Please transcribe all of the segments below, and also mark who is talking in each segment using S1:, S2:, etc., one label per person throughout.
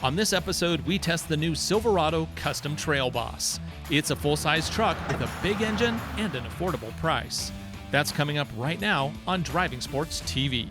S1: On this episode, we test the new Silverado Custom Trail Boss. It's a full-size truck with a big engine and an affordable price. That's coming up right now on Driving Sports TV.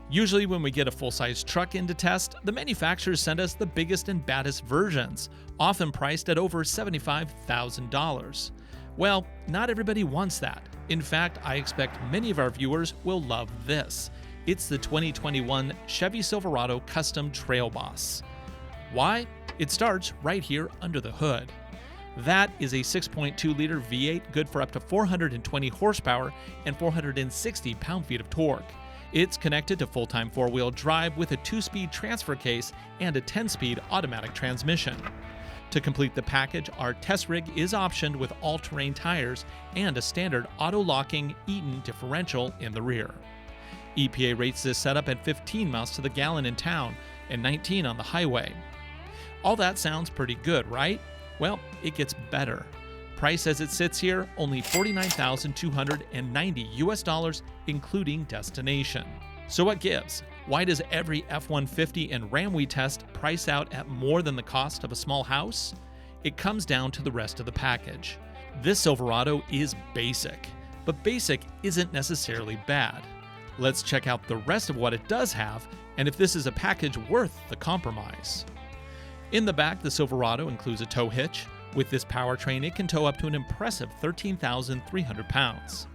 S1: Usually when we get a full-size truck in to test, the manufacturers send us the biggest and baddest versions, often priced at over $75,000. Well, not everybody wants that. In fact, I expect many of our viewers will love this. It's the 2021 Chevy Silverado Custom Trail Boss. Why? It starts right here under the hood. That is a 6.2-liter V8 good for up to 420 horsepower and 460 pound-feet of torque. It's connected to full-time four-wheel drive with a 2-speed transfer case and a 10-speed automatic transmission. To complete the package, our test rig is optioned with all-terrain tires and a standard auto-locking Eaton differential in the rear. EPA rates this setup at 15 miles to the gallon in town and 19 on the highway. All that sounds pretty good, right? Well, it gets better. Price as it sits here, only $49,290 US, including destination. So what gives? Why does every F-150 and Ram we test price out at more than the cost of a small house? It comes down to the rest of the package. This Silverado is basic, but basic isn't necessarily bad. Let's check out the rest of what it does have and if this is a package worth the compromise. In the back, the Silverado includes a tow hitch. With this powertrain, it can tow up to an impressive 13,300 pounds.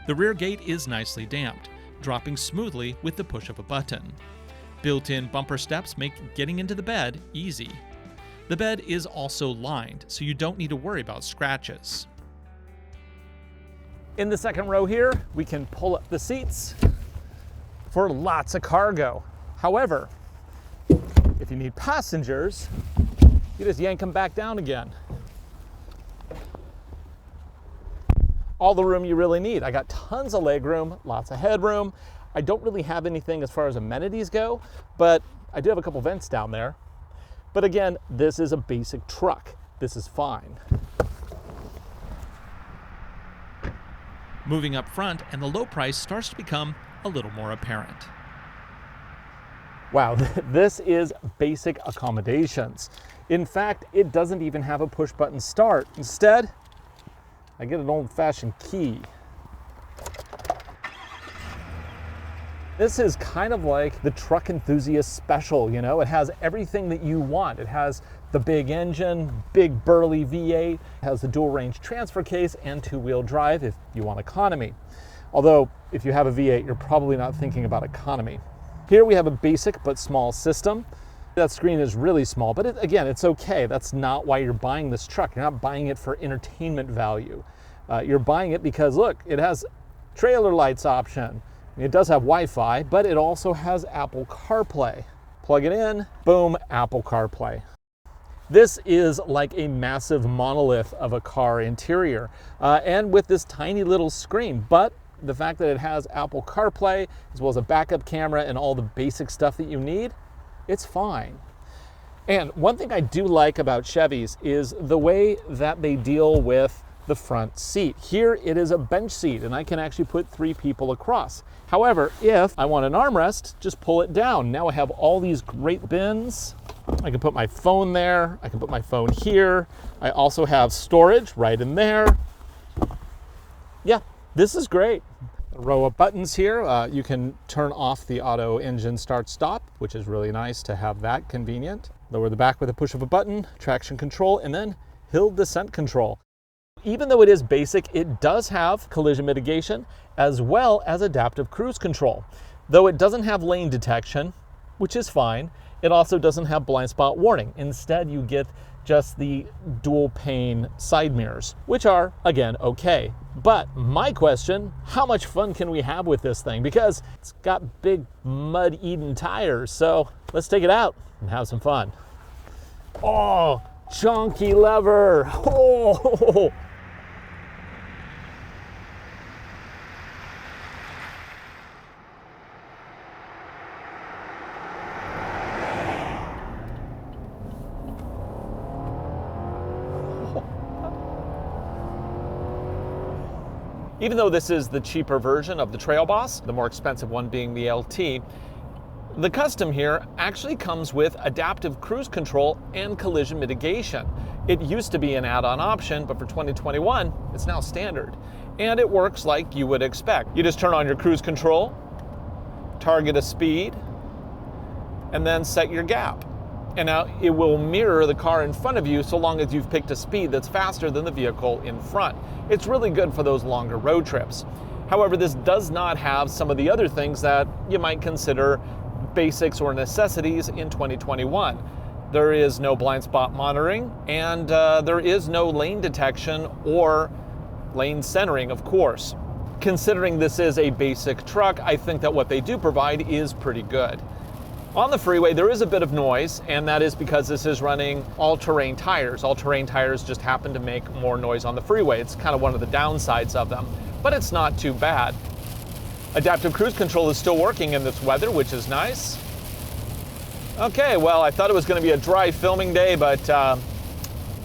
S1: The rear gate is nicely damped, dropping smoothly with the push of a button. Built-in bumper steps make getting into the bed easy. The bed is also lined, so you don't need to worry about scratches. In the second row here, we can pull up the seats for lots of cargo. However, if you need passengers, you just yank them back down again. All the room you really need. I got tons of leg room, lots of headroom. I don't really have anything as far as amenities go, but I do have a couple vents down there. But again, this is a basic truck. This is fine. Moving up front, and the low price starts to become a little more apparent. Wow, this is basic accommodations. In fact, it doesn't even have a push-button start. Instead, I get an old-fashioned key. This is kind of like the truck enthusiast special, you know? It has everything that you want. It has the big engine, big burly V8, has the dual range transfer case and two-wheel drive if you want economy. Although, if you have a V8, you're probably not thinking about economy. Here we have a basic but small system. That screen is really small, but again, it's okay. That's not why you're buying this truck. You're not buying it for entertainment value. You're buying it because, look, it has trailer lights option. It does have Wi-Fi, but it also has Apple CarPlay. Plug it in, boom, Apple CarPlay. This is like a massive monolith of a car interior, and with this tiny little screen, but the fact that it has Apple CarPlay, as well as a backup camera and all the basic stuff that you need, it's fine. And one thing I do like about Chevys is the way that they deal with the front seat. Here it is a bench seat, and I can actually put 3 people across. However, if I want an armrest, just pull it down. Now I have all these great bins. I can put my phone there. I can put my phone here. I also have storage right in there. Yeah, this is great. A row of buttons here. You can turn off the auto engine start-stop, which is really nice to have that convenient. Lower the back with a push of a button, traction control, and then hill descent control. Even though it is basic, it does have collision mitigation as well as adaptive cruise control. Though it doesn't have lane detection, which is fine, it also doesn't have blind spot warning. Instead, you get just the dual pane side mirrors, which are, again, okay. But my question, how much fun can we have with this thing? Because it's got big mud-eaten tires, so let's take it out and have some fun. Oh, chunky lever. Oh. Even though this is the cheaper version of the Trail Boss, the more expensive one being the LT, The Custom here actually comes with adaptive cruise control and collision mitigation. It used to be an add-on option, but for 2021, it's now standard. And it works like you would expect. You just turn on your cruise control, target a speed, and then set your gap. And now it will mirror the car in front of you so long as you've picked a speed that's faster than the vehicle in front. It's really good for those longer road trips. However, this does not have some of the other things that you might consider basics or necessities in 2021. There is no blind spot monitoring, and there is no lane detection or lane centering, of course. Considering this is a basic truck, I think that what they do provide is pretty good. On the freeway, there is a bit of noise, and that is because this is running all-terrain tires. All-terrain tires just happen to make more noise on the freeway. It's kind of one of the downsides of them, but it's not too bad. Adaptive cruise control is still working in this weather, which is nice. Okay, well, I thought it was going to be a dry filming day, but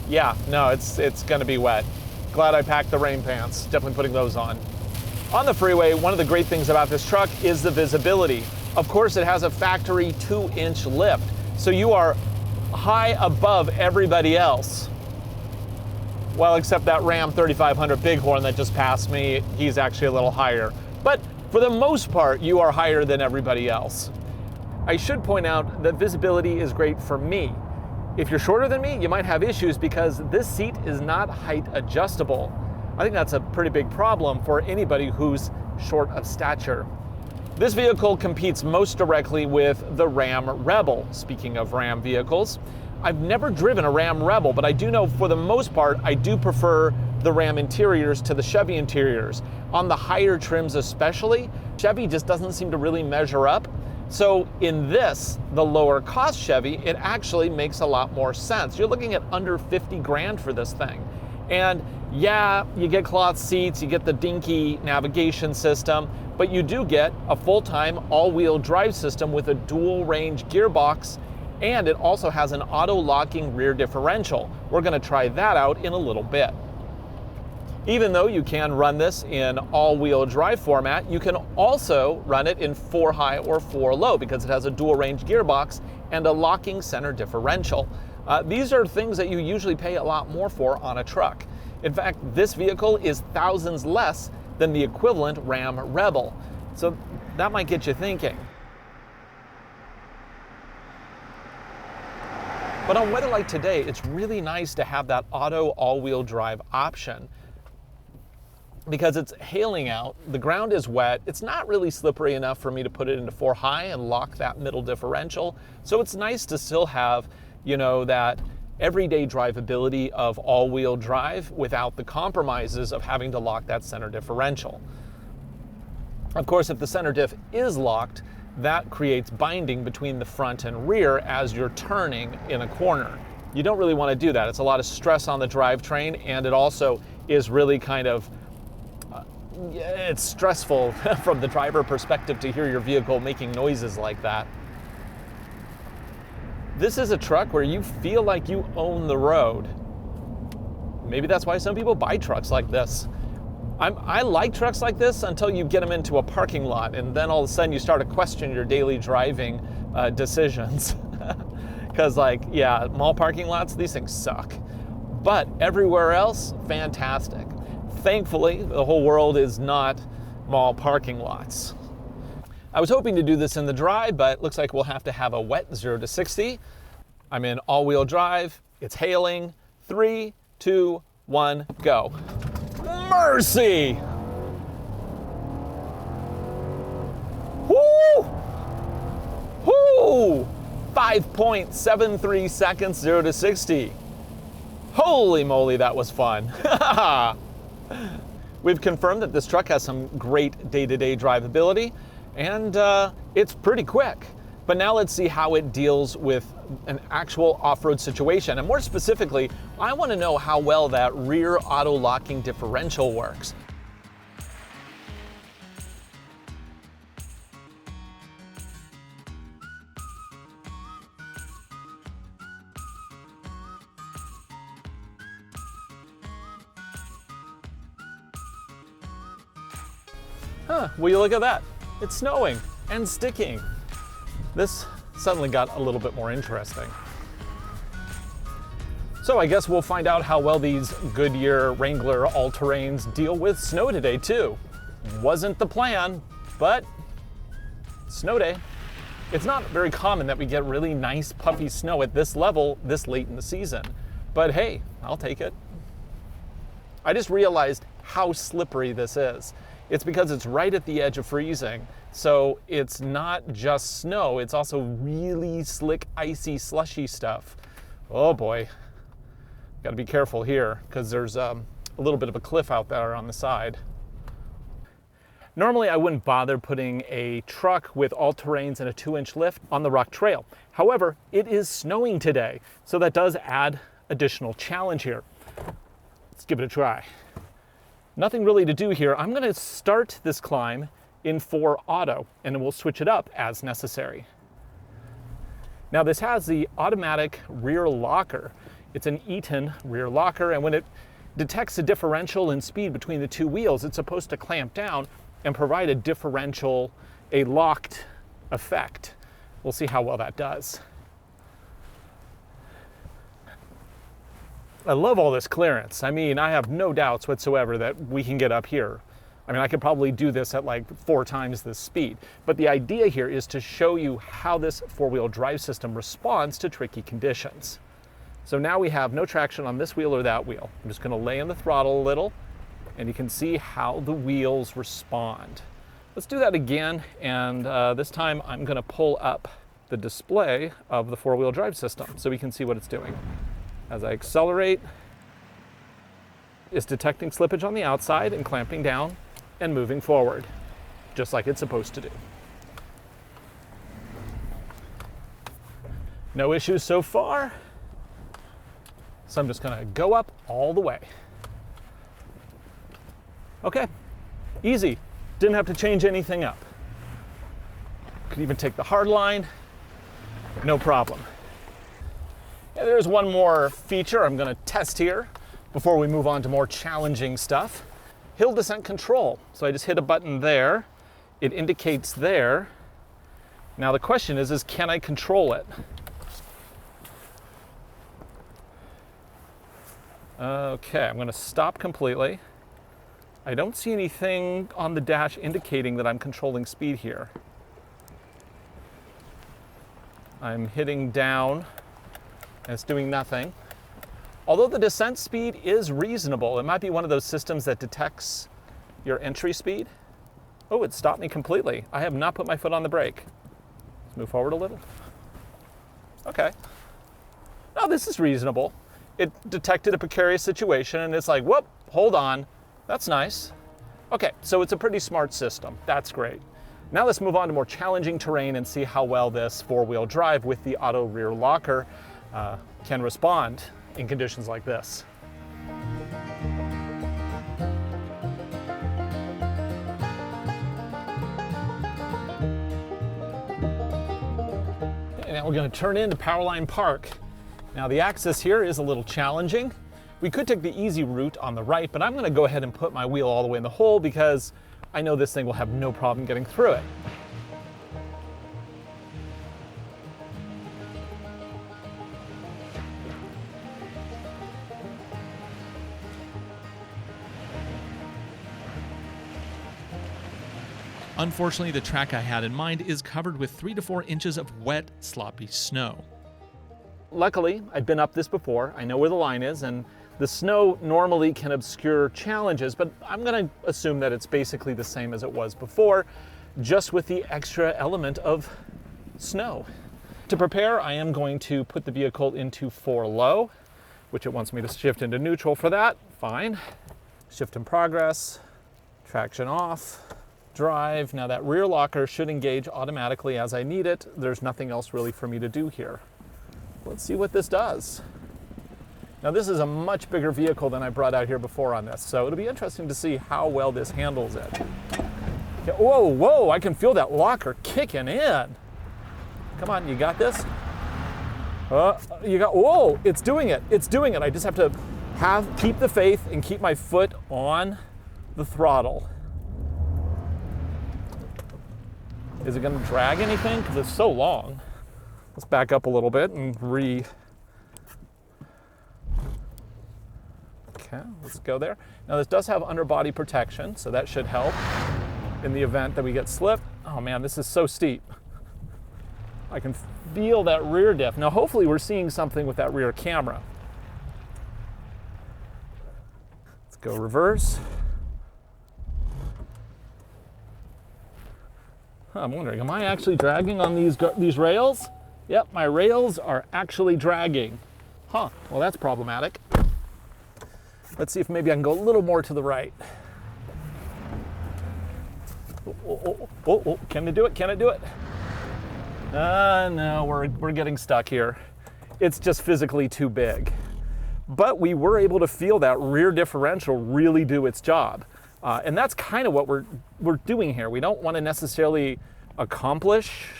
S1: yeah, no, it's going to be wet. Glad I packed the rain pants. Definitely putting those on. On the freeway, one of the great things about this truck is the visibility. Of course, it has a factory 2-inch lift, so you are high above everybody else. Well, except that Ram 3500 Bighorn that just passed me, he's actually a little higher. But for the most part, you are higher than everybody else. I should point out that visibility is great for me. If you're shorter than me, you might have issues because this seat is not height adjustable. I think that's a pretty big problem for anybody who's short of stature. This vehicle competes most directly with the Ram Rebel. Speaking of Ram vehicles, I've never driven a Ram Rebel, but I do know for the most part, I do prefer the Ram interiors to the Chevy interiors. On the higher trims especially, Chevy just doesn't seem to really measure up. So in this, the lower cost Chevy, it actually makes a lot more sense. You're looking at under 50 grand for this thing. And yeah, you get cloth seats, you get the dinky navigation system, but you do get a full-time all-wheel drive system with a dual-range gearbox, and it also has an auto-locking rear differential. We're going to try that out in a little bit. Even though you can run this in all-wheel drive format, you can also run it in 4-high or 4-low because it has a dual-range gearbox and a locking center differential. These are things that you usually pay a lot more for on a truck. In fact, this vehicle is thousands less than the equivalent Ram Rebel. So that might get you thinking. But on weather like today, it's really nice to have that auto all-wheel drive option because it's hailing out, the ground is wet, it's not really slippery enough for me to put it into 4-high and lock that middle differential. So it's nice to still have, you know, that everyday drivability of all-wheel drive without the compromises of having to lock that center differential. Of course, if the center diff is locked, that creates binding between the front and rear as you're turning in a corner. You don't really want to do that. It's a lot of stress on the drivetrain, and it also is really kind of, it's stressful from the driver perspective to hear your vehicle making noises like that. This is a truck where you feel like you own the road. Maybe that's why some people buy trucks like this. I like trucks like this until you get them into a parking lot, and then all of a sudden you start to question your daily driving decisions. Because like, yeah, mall parking lots, these things suck. But everywhere else, fantastic. Thankfully, the whole world is not mall parking lots. I was hoping to do this in the dry, but looks like we'll have to have a wet 0 to 60. I'm in all-wheel drive. It's hailing. 3, 2, 1, go. Mercy! Woo! Woo! 5.73 seconds, 0 to 60. Holy moly, that was fun. We've confirmed that this truck has some great day-to-day drivability, and it's pretty quick. But now let's see how it deals with an actual off-road situation. And more specifically, I want to know how well that rear auto-locking differential works. Huh, will you look at that? It's snowing and sticking. this suddenly got a little bit more interesting. So I guess we'll find out how well these Goodyear Wrangler all-terrains deal with snow today too. Wasn't the plan, but snow day. It's not very common that we get really nice puffy snow at this level this late in the season, but hey, I'll take it. I just realized how slippery this is. It's because it's right at the edge of freezing. So it's not just snow, it's also really slick, icy, slushy stuff. Oh boy, gotta be careful here because there's a little bit of a cliff out there on the side. Normally I wouldn't bother putting a truck with all-terrains and a 2-inch lift on the rock trail. However, it is snowing today, so that does add additional challenge here. Let's give it a try. Nothing really to do here. I'm gonna start this climb in 4 auto, and then we'll switch it up as necessary. Now this has the automatic rear locker. It's an Eaton rear locker, and when it detects a differential in speed between the 2 wheels, it's supposed to clamp down and provide a differential, a locked effect. We'll see how well that does. I love all this clearance. I mean, I have no doubts whatsoever that we can get up here. I mean, I could probably do this at like 4 times this speed. But the idea here is to show you how this 4-wheel drive system responds to tricky conditions. So now we have no traction on this wheel or that wheel. I'm just gonna lay on the throttle a little, and you can see how the wheels respond. Let's do that again, and this time I'm gonna pull up the display of the 4-wheel drive system so we can see what it's doing. As I accelerate, it's detecting slippage on the outside and clamping down and moving forward, just like it's supposed to do. No issues so far. So I'm just gonna go up all the way. Okay, easy. Didn't have to change anything up. Could even take the hard line, no problem. And there's one more feature I'm gonna test here before we move on to more challenging stuff. Hill descent control. So I just hit a button there. It indicates there. Now the question is can I control it? Okay, I'm gonna stop completely. I don't see anything on the dash indicating that I'm controlling speed here. I'm hitting down and it's doing nothing. Although the descent speed is reasonable, it might be one of those systems that detects your entry speed. Oh, it stopped me completely. I have not put my foot on the brake. Let's move forward a little. Okay. Oh, this is reasonable. It detected a precarious situation and it's like, whoop, hold on. That's nice. Okay, so it's a pretty smart system. That's great. Now let's move on to more challenging terrain and see how well this 4-wheel drive with the auto rear locker can respond in conditions like this. Okay, now we're going to turn into Powerline Park. Now the access here is a little challenging. We could take the easy route on the right, but I'm going to go ahead and put my wheel all the way in the hole because I know this thing will have no problem getting through it.
S2: Unfortunately, the track I had in mind is covered with 3 to 4 inches of wet, sloppy snow.
S1: Luckily, I've been up this before. I know where the line is, and the snow normally can obscure challenges, but I'm going to assume that it's basically the same as it was before, just with the extra element of snow. To prepare, I am going to put the vehicle into 4 low, which it wants me to shift into neutral for that. Fine. Shift in progress, traction off. Drive. Now that rear locker should engage automatically as I need it. There's nothing else really for me to do here. Let's see what this does. Now this is a much bigger vehicle than I brought out here before on this, so it'll be interesting to see how well this handles it. Okay, whoa, whoa, I can feel that locker kicking in. Come on, you got this? Whoa, it's doing it, it's doing it. I just have to keep the faith and keep my foot on the throttle. Is it going to drag anything? Because it's so long. Let's back up a little bit and Okay, let's go there. Now this does have underbody protection, so that should help in the event that we get slip. Oh man, this is so steep. I can feel that rear diff. Now hopefully we're seeing something with that rear camera. Let's go reverse. I'm wondering, am I actually dragging on these rails? Yep, my rails are actually dragging. Huh, well that's problematic. Let's see if maybe I can go a little more to the right. Oh, can I do it? Can I do it? No, we're getting stuck here. It's just physically too big. But we were able to feel that rear differential really do its job. And that's kind of what we're doing here. We don't want to necessarily accomplish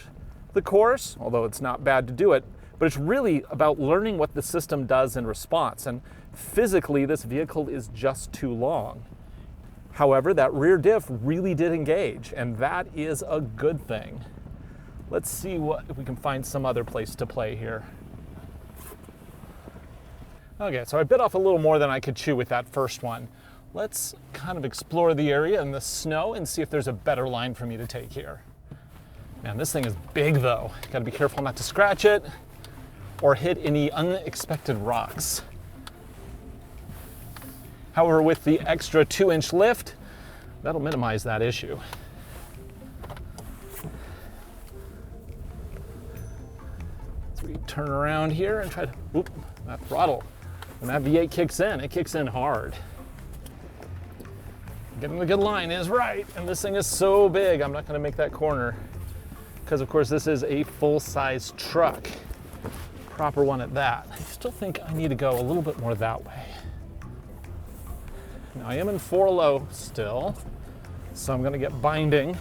S1: the course, although it's not bad to do it, but it's really about learning what the system does in response. And physically, this vehicle is just too long. However, that rear diff really did engage, and that is a good thing. Let's see if we can find some other place to play here. Okay, so I bit off a little more than I could chew with that first one. Let's kind of explore the area in the snow and see if there's a better line for me to take here. Man, this thing is big though. Gotta be careful not to scratch it or hit any unexpected rocks. However, with the extra 2-inch lift, that'll minimize that issue. So we turn around here and try to, whoop, that throttle. When that V8 kicks in, it kicks in hard. Getting the good line is right, and this thing is so big, I'm not gonna make that corner. Because of course this is a full-size truck. Proper one at that. I still think I need to go a little bit more that way. Now I am in 4-low still, so I'm gonna get binding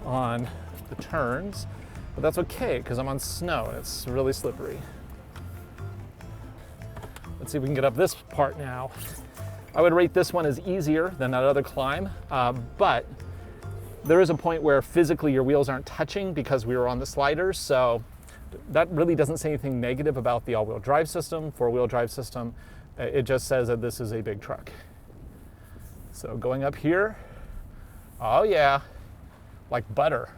S1: on the turns, but that's okay because I'm on snow and it's really slippery. Let's see if we can get up this part now. I would rate this one as easier than that other climb, but there is a point where physically your wheels aren't touching because we were on the sliders, so that really doesn't say anything negative about the all-wheel drive system, 4-wheel drive system. It just says that this is a big truck. So going up here, oh yeah, like butter.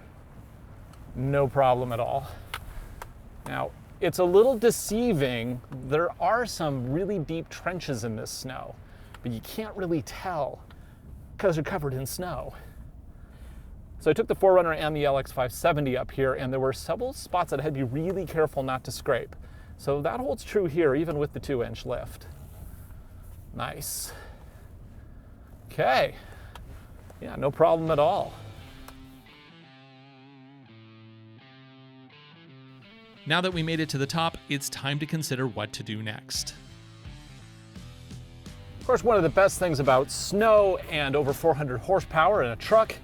S1: No problem at all. Now, it's a little deceiving. There are some really deep trenches in this snow, but you can't really tell because they're covered in snow. So I took the 4Runner and the LX570 up here, and there were several spots that I had to be really careful not to scrape. So that holds true here, even with the 2-inch lift. Nice. Okay. Yeah, no problem at all.
S2: Now that we made it to the top, it's time to consider what to do next.
S1: Of course, one of the best things about snow and over 400 horsepower in a truck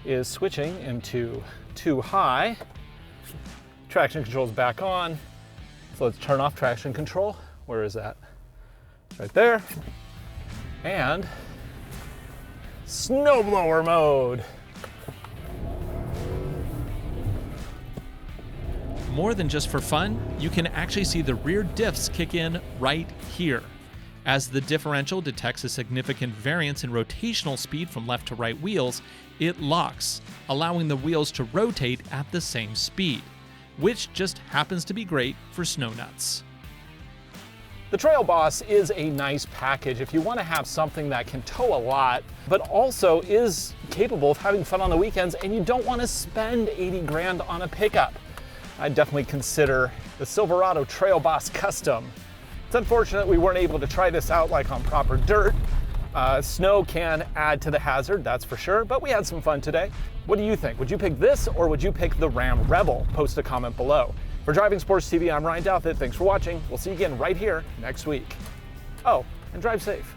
S1: is switching into 2 high. Traction control's back on. So let's turn off traction control. Where is that? It's right there. And snowblower mode.
S2: More than just for fun, you can actually see the rear diffs kick in right here. As the differential detects a significant variance in rotational speed from left to right wheels, it locks, allowing the wheels to rotate at the same speed, which just happens to be great for snow nuts.
S1: The Trail Boss is a nice package if you want to have something that can tow a lot, but also is capable of having fun on the weekends and you don't want to spend 80 grand on a pickup. I'd definitely consider the Silverado Trail Boss Custom. It's unfortunate we weren't able to try this out like on proper dirt. Snow can add to the hazard, that's for sure, but we had some fun today. What do you think? Would you pick this or would you pick the Ram Rebel? Post a comment below. For Driving Sports TV, I'm Ryan Douthit. Thanks for watching. We'll see you again right here next week. Oh, and drive safe.